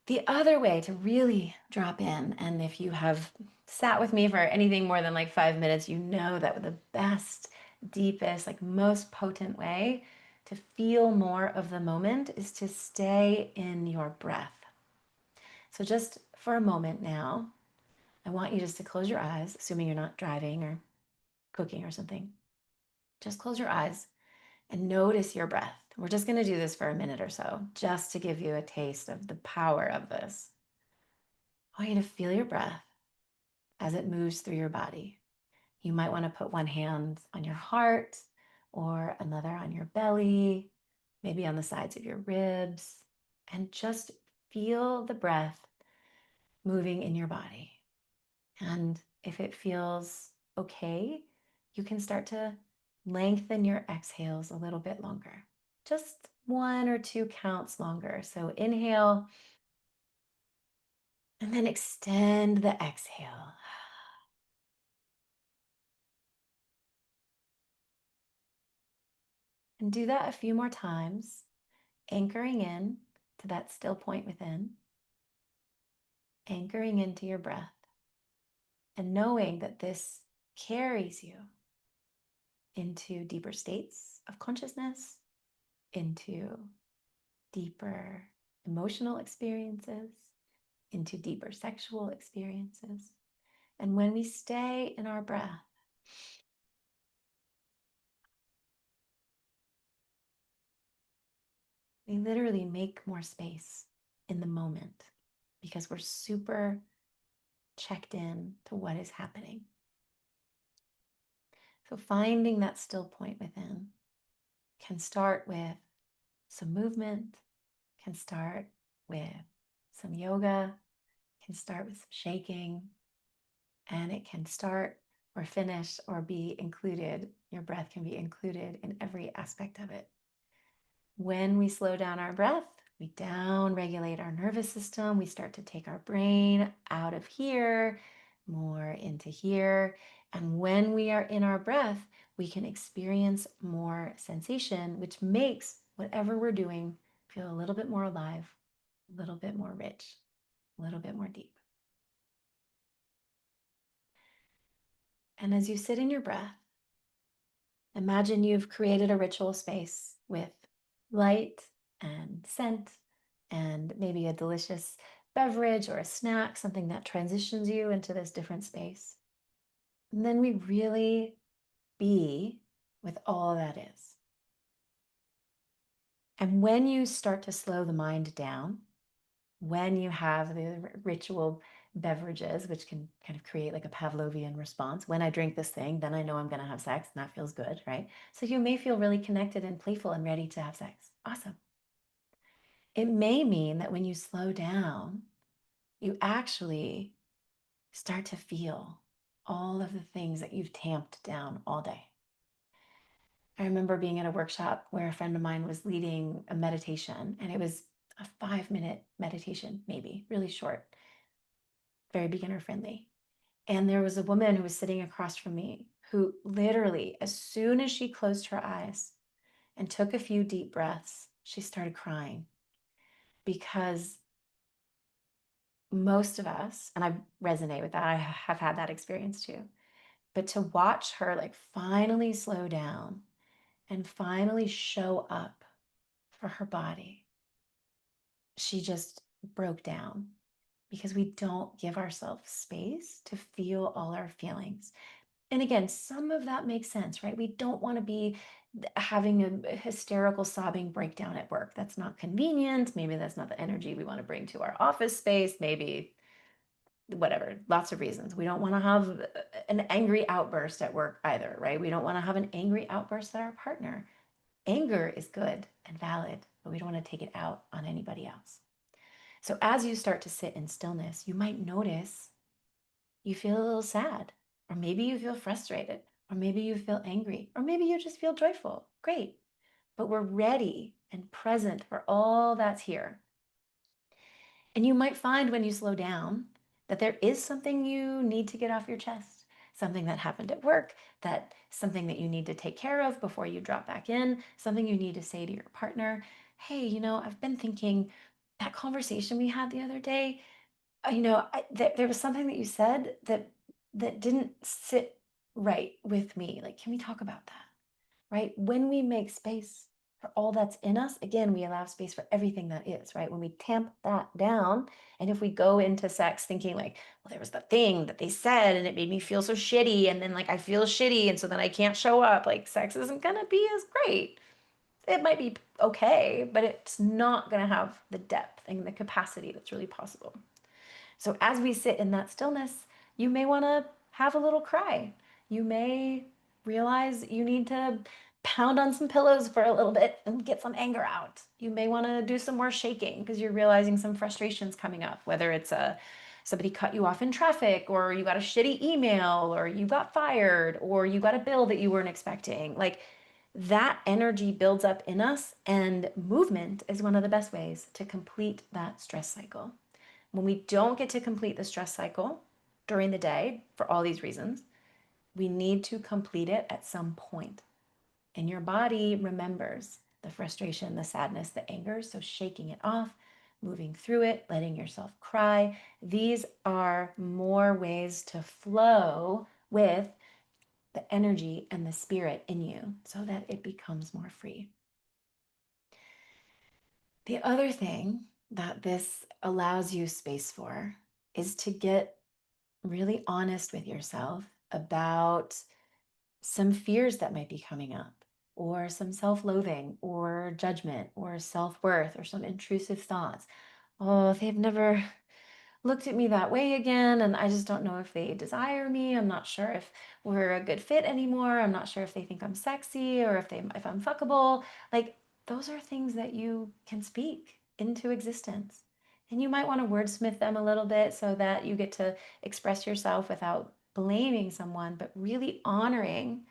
Speaker 1: The other way to really drop in, and if you have sat with me for anything more than like 5 minutes, you know that the best, deepest, like most potent way to feel more of the moment is to stay in your breath. So just for a moment now, I want you just to close your eyes, assuming you're not driving or cooking or something. Just close your eyes and notice your breath. We're just going to do this for a minute or so, just to give you a taste of the power of this. I want you to feel your breath as it moves through your body. You might want to put one hand on your heart or another on your belly, maybe on the sides of your ribs, and just feel the breath moving in your body. And if it feels okay, you can start to lengthen your exhales a little bit longer, just 1 or 2 counts longer. So inhale and then extend the exhale. And do that a few more times, anchoring in to that still point within, anchoring into your breath, and knowing that this carries you into deeper states of consciousness, into deeper emotional experiences, into deeper sexual experiences. And when we stay in our breath, we literally make more space in the moment because we're super checked in to what is happening. So finding that still point within can start with some movement, can start with some yoga, can start with some shaking, and it can start or finish or be included. Your breath can be included in every aspect of it. When we slow down our breath, we down regulate our nervous system. We start to take our brain out of here, more into here. And when we are in our breath, we can experience more sensation, which makes whatever we're doing feel a little bit more alive, a little bit more rich, a little bit more deep. And as you sit in your breath, imagine you've created a ritual space with light and scent and maybe a delicious beverage or a snack, something that transitions you into this different space. And then we really be with all that is. And when you start to slow the mind down, when you have the ritual beverages, which can kind of create like a Pavlovian response. When I drink this thing, then I know I'm going to have sex, and that feels good, right? So you may feel really connected and playful and ready to have sex. Awesome. It may mean that when you slow down, you actually start to feel all of the things that you've tamped down all day. I remember being at a workshop where a friend of mine was leading a meditation, and it was a 5-minute meditation, maybe really short, very beginner friendly. And there was a woman who was sitting across from me who literally, as soon as she closed her eyes and took a few deep breaths, she started crying because most of us, and I resonate with that, I have had that experience too, but to watch her like finally slow down and finally show up for her body, she just broke down because we don't give ourselves space to feel all our feelings. And again, some of that makes sense, right? We don't want to be having a hysterical sobbing breakdown at work. That's not convenient. Maybe that's not the energy we want to bring to our office space. Maybe whatever, lots of reasons. We don't want to have an angry outburst at work either, right? We don't want to have an angry outburst at our partner. Anger is good and valid, but we don't want to take it out on anybody else. So as you start to sit in stillness, you might notice you feel a little sad, or maybe you feel frustrated, or maybe you feel angry, or maybe you just feel joyful. Great. But we're ready and present for all that's here. And you might find when you slow down that there is something you need to get off your chest, something that happened at work, that something that you need to take care of before you drop back in, something you need to say to your partner. Hey, I've been thinking that conversation we had the other day, there was something that you said that didn't sit right with me. Like, can we talk about that? Right? When we make space for all that's in us, again, we allow space for everything that is, right? When we tamp that down, and if we go into sex thinking like, well, there was the thing that they said and it made me feel so shitty, and then like I feel shitty, and so then I can't show up, like sex isn't gonna be as great. It might be okay, but it's not gonna have the depth and the capacity that's really possible. So as we sit in that stillness, you may want to have a little cry. You may realize you need to pound on some pillows for a little bit and get some anger out. You may want to do some more shaking because you're realizing some frustrations coming up, whether it's somebody cut you off in traffic, or you got a shitty email, or you got fired, or you got a bill that you weren't expecting. Like, that energy builds up in us, and movement is one of the best ways to complete that stress cycle. When we don't get to complete the stress cycle during the day for all these reasons, we need to complete it at some point. And your body remembers the frustration, the sadness, the anger. So shaking it off, moving through it, letting yourself cry. These are more ways to flow with the energy and the spirit in you so that it becomes more free. The other thing that this allows you space for is to get really honest with yourself about some fears that might be coming up, or some self-loathing, or judgment, or self-worth, or some intrusive thoughts. Oh, they've never looked at me that way again, and I just don't know if they desire me. I'm not sure if we're a good fit anymore. I'm not sure if they think I'm sexy, or if I'm fuckable. Like, those are things that you can speak into existence. And you might want to wordsmith them a little bit so that you get to express yourself without blaming someone, but really honoring.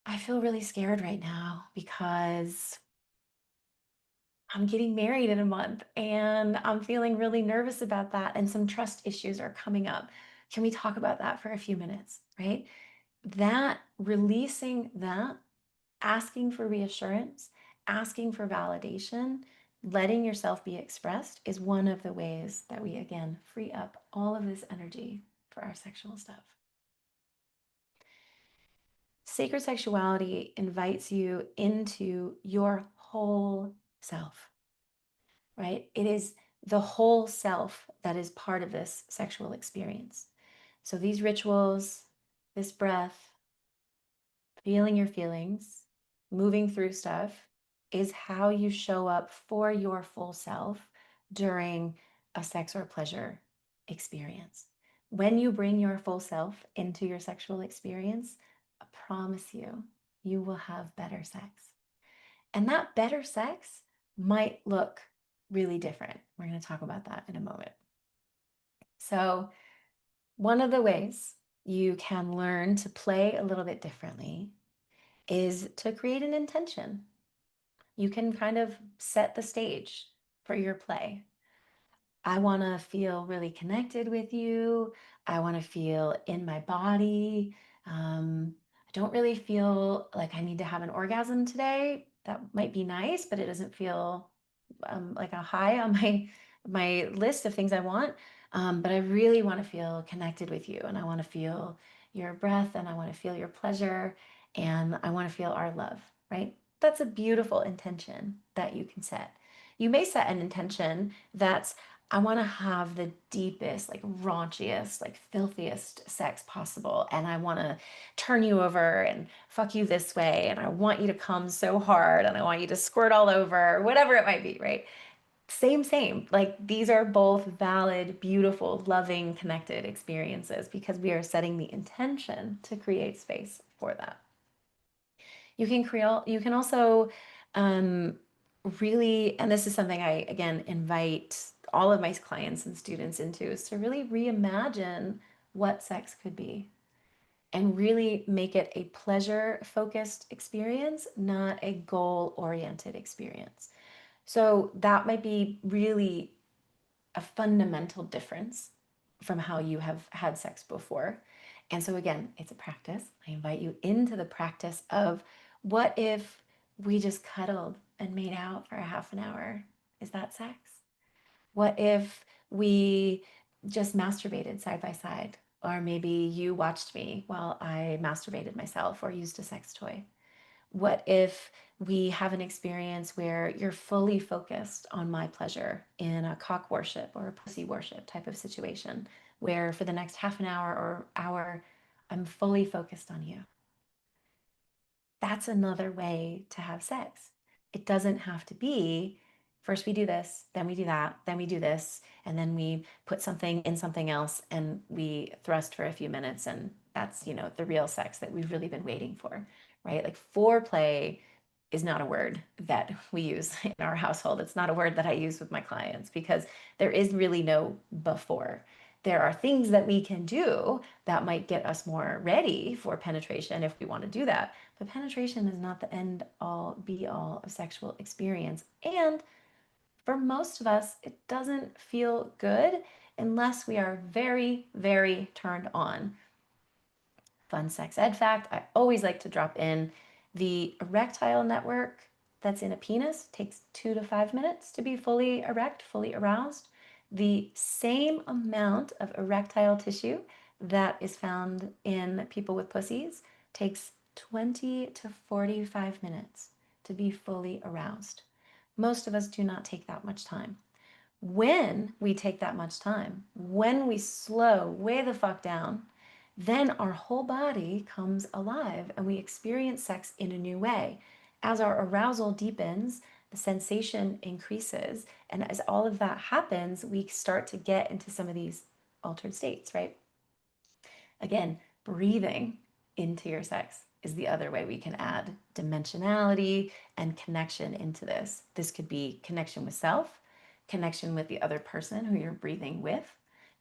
Speaker 1: I feel really scared right now because I'm getting married in a month and I'm feeling really nervous about that. And some trust issues are coming up. Can we talk about that for a few minutes? Right? That releasing that, asking for reassurance, asking for validation, letting yourself be expressed is one of the ways that we, again, free up all of this energy for our sexual stuff. Sacred sexuality invites you into your whole self, right? It is the whole self that is part of this sexual experience. So these rituals, this breath, feeling your feelings, moving through stuff is how you show up for your full self during a sex or pleasure experience. When you bring your full self into your sexual experience, I promise you, you will have better sex. And that better sex might look really different. We're going to talk about that in a moment. So, one of the ways you can learn to play a little bit differently is to create an intention. You can kind of set the stage for your play. I want to feel really connected with you. I want to feel in my body. I don't really feel like I need to have an orgasm today. That might be nice, but it doesn't feel like a high on my list of things I want. But I really want to feel connected with you, and I want to feel your breath, and I want to feel your pleasure, and I want to feel our love. Right? That's a beautiful intention that you can set. You may set an intention that's I want to have the deepest, like raunchiest, like filthiest sex possible. And I want to turn you over and fuck you this way. And I want you to come so hard and I want you to squirt all over, whatever it might be, right? Same, same. Like these are both valid, beautiful, loving, connected experiences because we are setting the intention to create space for that. You can also um, really, and this is something I again invite all of my clients and students into, is to really reimagine what sex could be and really make it a pleasure focused experience, not a goal oriented experience. So that might be really a fundamental difference from how you have had sex before. And so, again, it's a practice. I invite you into the practice of what if we just cuddled and made out for a half an hour? Is that sex? What if we just masturbated side by side? Or maybe you watched me while I masturbated myself or used a sex toy. What if we have an experience where you're fully focused on my pleasure in a cock worship or a pussy worship type of situation, where for the next half an hour or hour, I'm fully focused on you? That's another way to have sex. It doesn't have to be first we do this, then we do that, then we do this, and then we put something in something else and we thrust for a few minutes. And that's, the real sex that we've really been waiting for, right? Like foreplay is not a word that we use in our household. It's not a word that I use with my clients because there is really no before. There are things that we can do that might get us more ready for penetration if we want to do that. But penetration is not the end all be all of sexual experience. And for most of us, it doesn't feel good unless we are very, very turned on. Fun sex ed fact, I always like to drop in the erectile network that's in a penis takes 2 to 5 minutes to be fully erect, fully aroused. The same amount of erectile tissue that is found in people with pussies takes 20 to 45 minutes to be fully aroused. Most of us do not take that much time. When we take that much time, when we slow way the fuck down, then our whole body comes alive and we experience sex in a new way. As our arousal deepens, the sensation increases. And as all of that happens, we start to get into some of these altered states, right? Again, breathing into your sex is the other way we can add dimensionality and connection into this. This could be connection with self, connection with the other person who you're breathing with.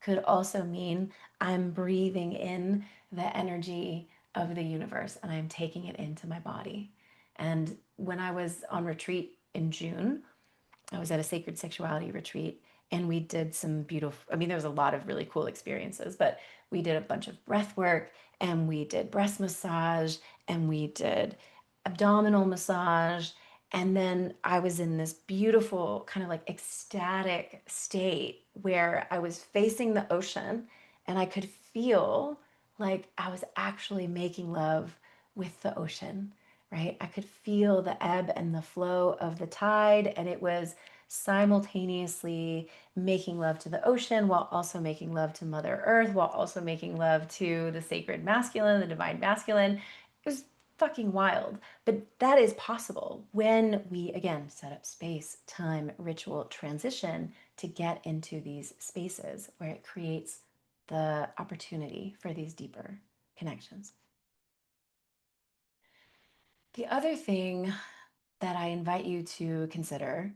Speaker 1: Could also mean I'm breathing in the energy of the universe and I'm taking it into my body. And when I was on retreat in June, I was at a sacred sexuality retreat and we did some beautiful, I mean, there was a lot of really cool experiences, but we did a bunch of breath work and we did breast massage and we did abdominal massage. And then I was in this beautiful, kind of like ecstatic state where I was facing the ocean and I could feel like I was actually making love with the ocean, right? I could feel the ebb and the flow of the tide, and it was simultaneously making love to the ocean while also making love to Mother Earth, while also making love to the sacred masculine, the divine masculine. It was fucking wild. But that is possible when we, again, set up space, time, ritual, transition to get into these spaces where it creates the opportunity for these deeper connections. The other thing that I invite you to consider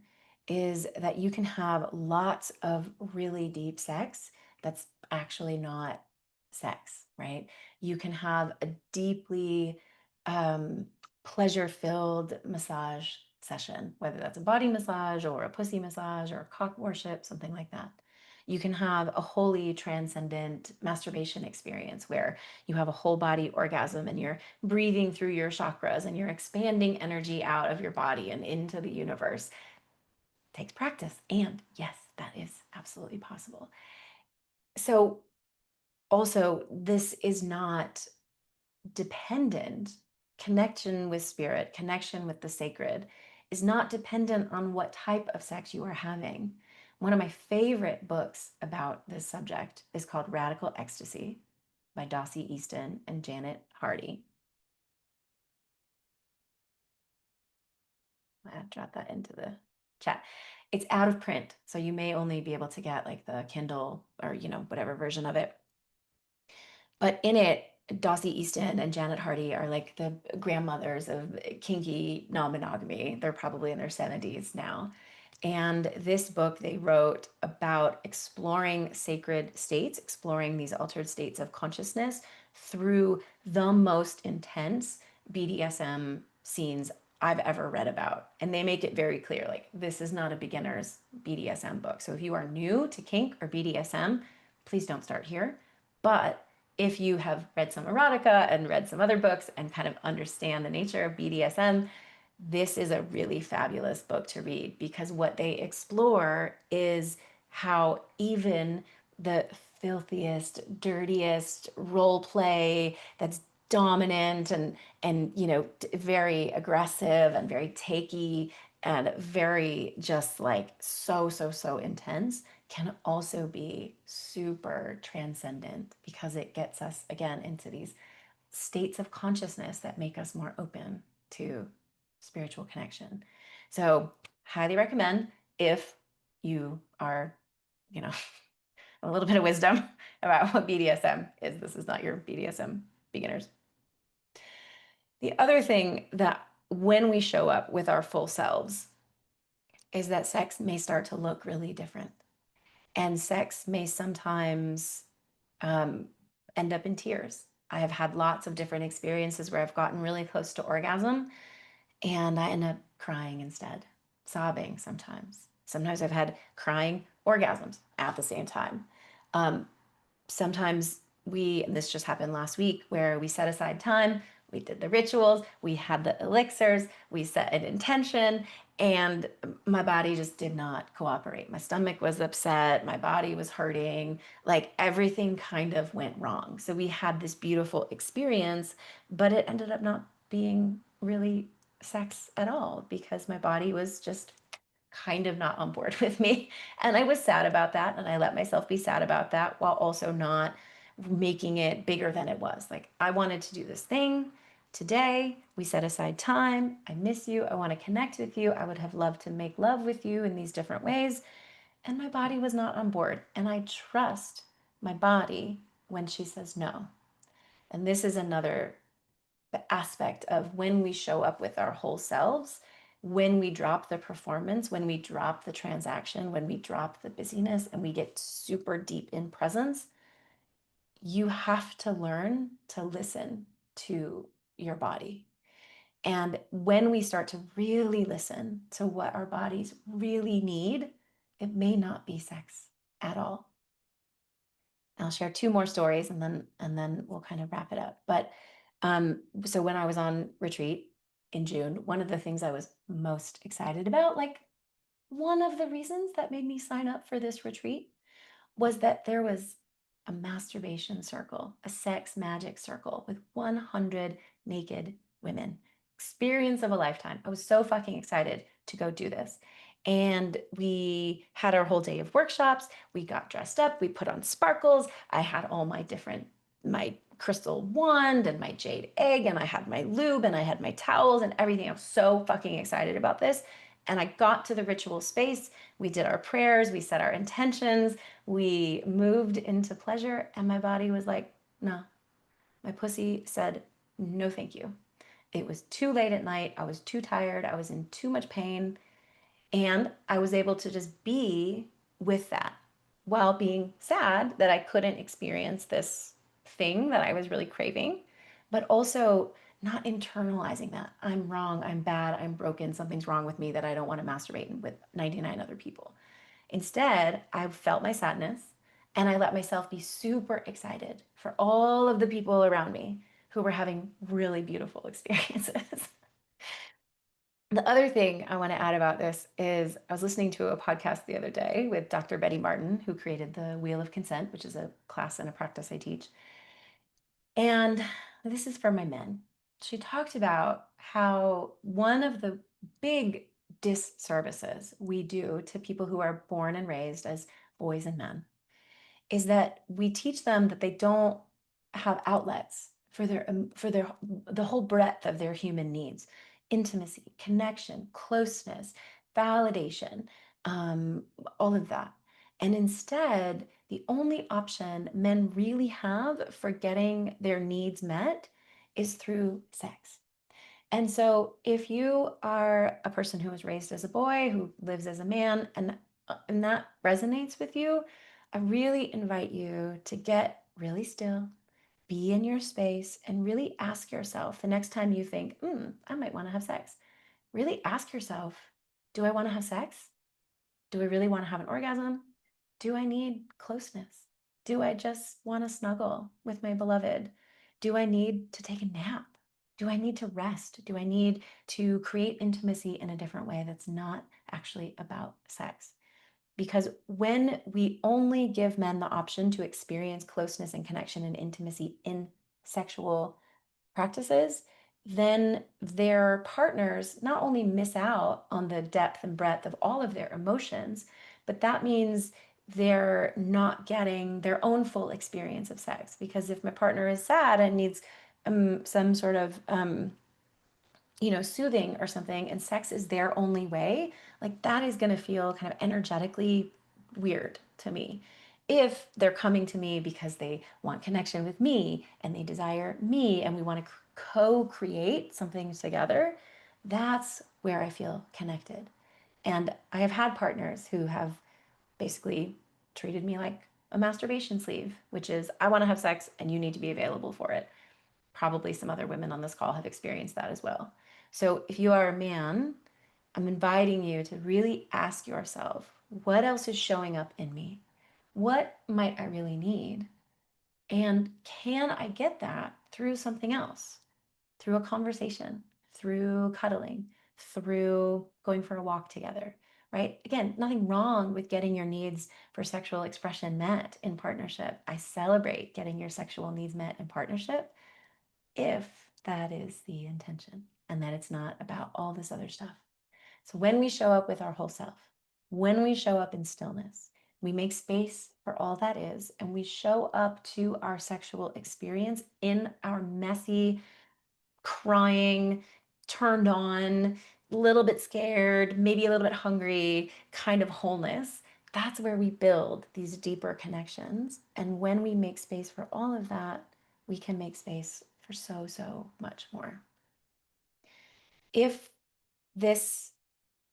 Speaker 1: is that you can have lots of really deep sex that's actually not sex, right? You can have a deeply um, pleasure filled massage session, whether that's a body massage or a pussy massage or a cock worship, something like that. You can have a wholly transcendent masturbation experience where you have a whole body orgasm and you're breathing through your chakras and you're expanding energy out of your body and into the universe. It takes practice. And yes, that is absolutely possible. So, also, this is not dependent. Connection with spirit, connection with the sacred is not dependent on what type of sex you are having. One of my favorite books about this subject is called Radical Ecstasy by Dossie Easton and Janet Hardy. I'll drop that into the chat. It's out of print, so you may only be able to get like the Kindle or, whatever version of it. But in it, Dossie Easton and Janet Hardy are like the grandmothers of kinky non-monogamy. They're probably in their 70s now. And this book they wrote about exploring sacred states, exploring these altered states of consciousness through the most intense BDSM scenes I've ever read about. And they make it very clear, like, this is not a beginner's BDSM book. So if you are new to kink or BDSM, please don't start here. But if you have read some erotica and read some other books and kind of understand the nature of BDSM, this is a really fabulous book to read because what they explore is how even the filthiest, dirtiest role play that's dominant and very aggressive and very takey and very just like so intense can also be super transcendent because it gets us again into these states of consciousness that make us more open to spiritual connection. So, highly recommend if you are, you know, a little bit of wisdom about what BDSM is. This is not your BDSM beginners. The other thing that when we show up with our full selves is that sex may start to look really different. And sex may sometimes um, end up in tears. I have had lots of different experiences where I've gotten really close to orgasm and I end up crying instead, sobbing sometimes. Sometimes I've had crying orgasms at the same time. Um, Sometimes and this just happened last week, where we set aside time, we did the rituals, we had the elixirs, we set an intention, and my body just did not cooperate. My stomach was upset, my body was hurting, like everything kind of went wrong. So we had this beautiful experience, but it ended up not being really sex at all because my body was just kind of not on board with me. And I was sad about that. And I let myself be sad about that while also not making it bigger than it was. Like, I wanted to do this thing today. We set aside time. I miss you. I want to connect with you. I would have loved to make love with you in these different ways. And my body was not on board. And I trust my body when she says no. And this is another the aspect of when we show up with our whole selves, when we drop the performance, when we drop the transaction, when we drop the busyness and we get super deep in presence, you have to learn to listen to your body. And when we start to really listen to what our bodies really need, it may not be sex at all. I'll share two more stories and then we'll kind of wrap it up. But so when I was on retreat in June, one of the things I was most excited about, like one of the reasons that made me sign up for this retreat, was that there was a masturbation circle, a sex magic circle with 100 naked women. Experience of a lifetime. I was so fucking excited to go do this. And we had our whole day of workshops. We got dressed up. We put on sparkles. I had all my crystal wand and my jade egg, and I had my lube and I had my towels and everything. I was so fucking excited about this. And I got to the ritual space. We did our prayers. We set our intentions. We moved into pleasure, and my body was like, no. My pussy said, no, thank you. It was too late at night. I was too tired. I was in too much pain. And I was able to just be with that while being sad that I couldn't experience this thing that I was really craving, but also not internalizing that I'm wrong, I'm bad, I'm broken, something's wrong with me that I don't want to masturbate with 99 other people. Instead, I felt my sadness and I let myself be super excited for all of the people around me who were having really beautiful experiences. The other thing I want to add about this is I was listening to a podcast the other day with Dr. Betty Martin, who created the Wheel of Consent, which is a class and a practice I teach. And this is for my men. She talked about how one of the big disservices we do to people who are born and raised as boys and men is that we teach them that they don't have outlets for their the whole breadth of their human needs: intimacy, connection, closeness, validation, um, all of that. And instead, the only option men really have for getting their needs met is through sex. And so, if you are a person who was raised as a boy, who lives as a man, and that resonates with you, I really invite you to get really still, be in your space, and really ask yourself the next time you think, I might want to have sex, really ask yourself, do I want to have sex? Do I really want to have an orgasm? Do I need closeness? Do I just want to snuggle with my beloved? Do I need to take a nap? Do I need to rest? Do I need to create intimacy in a different way that's not actually about sex? Because when we only give men the option to experience closeness and connection and intimacy in sexual practices, then their partners not only miss out on the depth and breadth of all of their emotions, but that means they're not getting their own full experience of sex. Because if my partner is sad and needs some sort of soothing or something, and sex is their only way, like that is going to feel kind of energetically weird to me. If they're coming to me because they want connection with me and they desire me and we want to co-create something together, that's where I feel connected. And I have had partners who have basically treated me like a masturbation sleeve, which is I want to have sex and you need to be available for it. Probably some other women on this call have experienced that as well. So if you are a man, I'm inviting you to really ask yourself, what else is showing up in me? What might I really need? And can I get that through something else? Through a conversation, through cuddling, through going for a walk together, right? Again, nothing wrong with getting your needs for sexual expression met in partnership. I celebrate getting your sexual needs met in partnership if that is the intention and that it's not about all this other stuff. So when we show up with our whole self, when we show up in stillness, we make space for all that is, and we show up to our sexual experience in our messy, crying, turned on, a little bit scared, maybe a little bit hungry kind of wholeness. That's where we build these deeper connections. And when we make space for all of that, we can make space for so, so much more. If this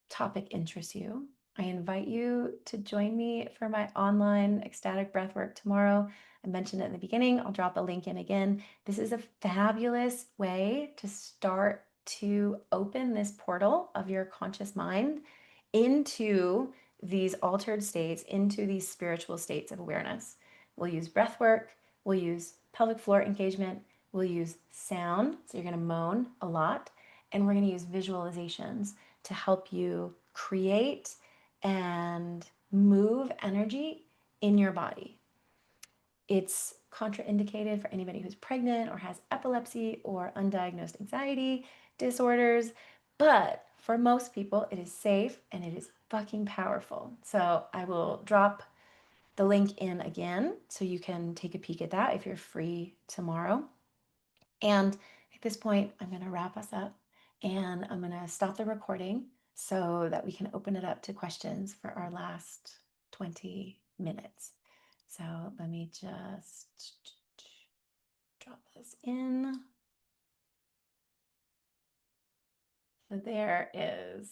Speaker 1: topic interests you, I invite you to join me for my online ecstatic breathwork tomorrow. I mentioned it in the beginning. I'll drop a link in again. This is a fabulous way to start to open this portal of your conscious mind into these altered states, into these spiritual states of awareness. We'll use breath work, we'll use pelvic floor engagement, we'll use sound, so you're going to moan a lot, and we're going to use visualizations to help you create and move energy in your body. It's contraindicated for anybody who's pregnant or has epilepsy or undiagnosed anxiety disorders, but for most people, it is safe and it is fucking powerful. So I will drop the link in again so you can take a peek at that if you're free tomorrow. And at this point, I'm going to wrap us up and I'm going to stop the recording so that we can open it up to questions for our last 20 minutes. So let me just drop this in. So there is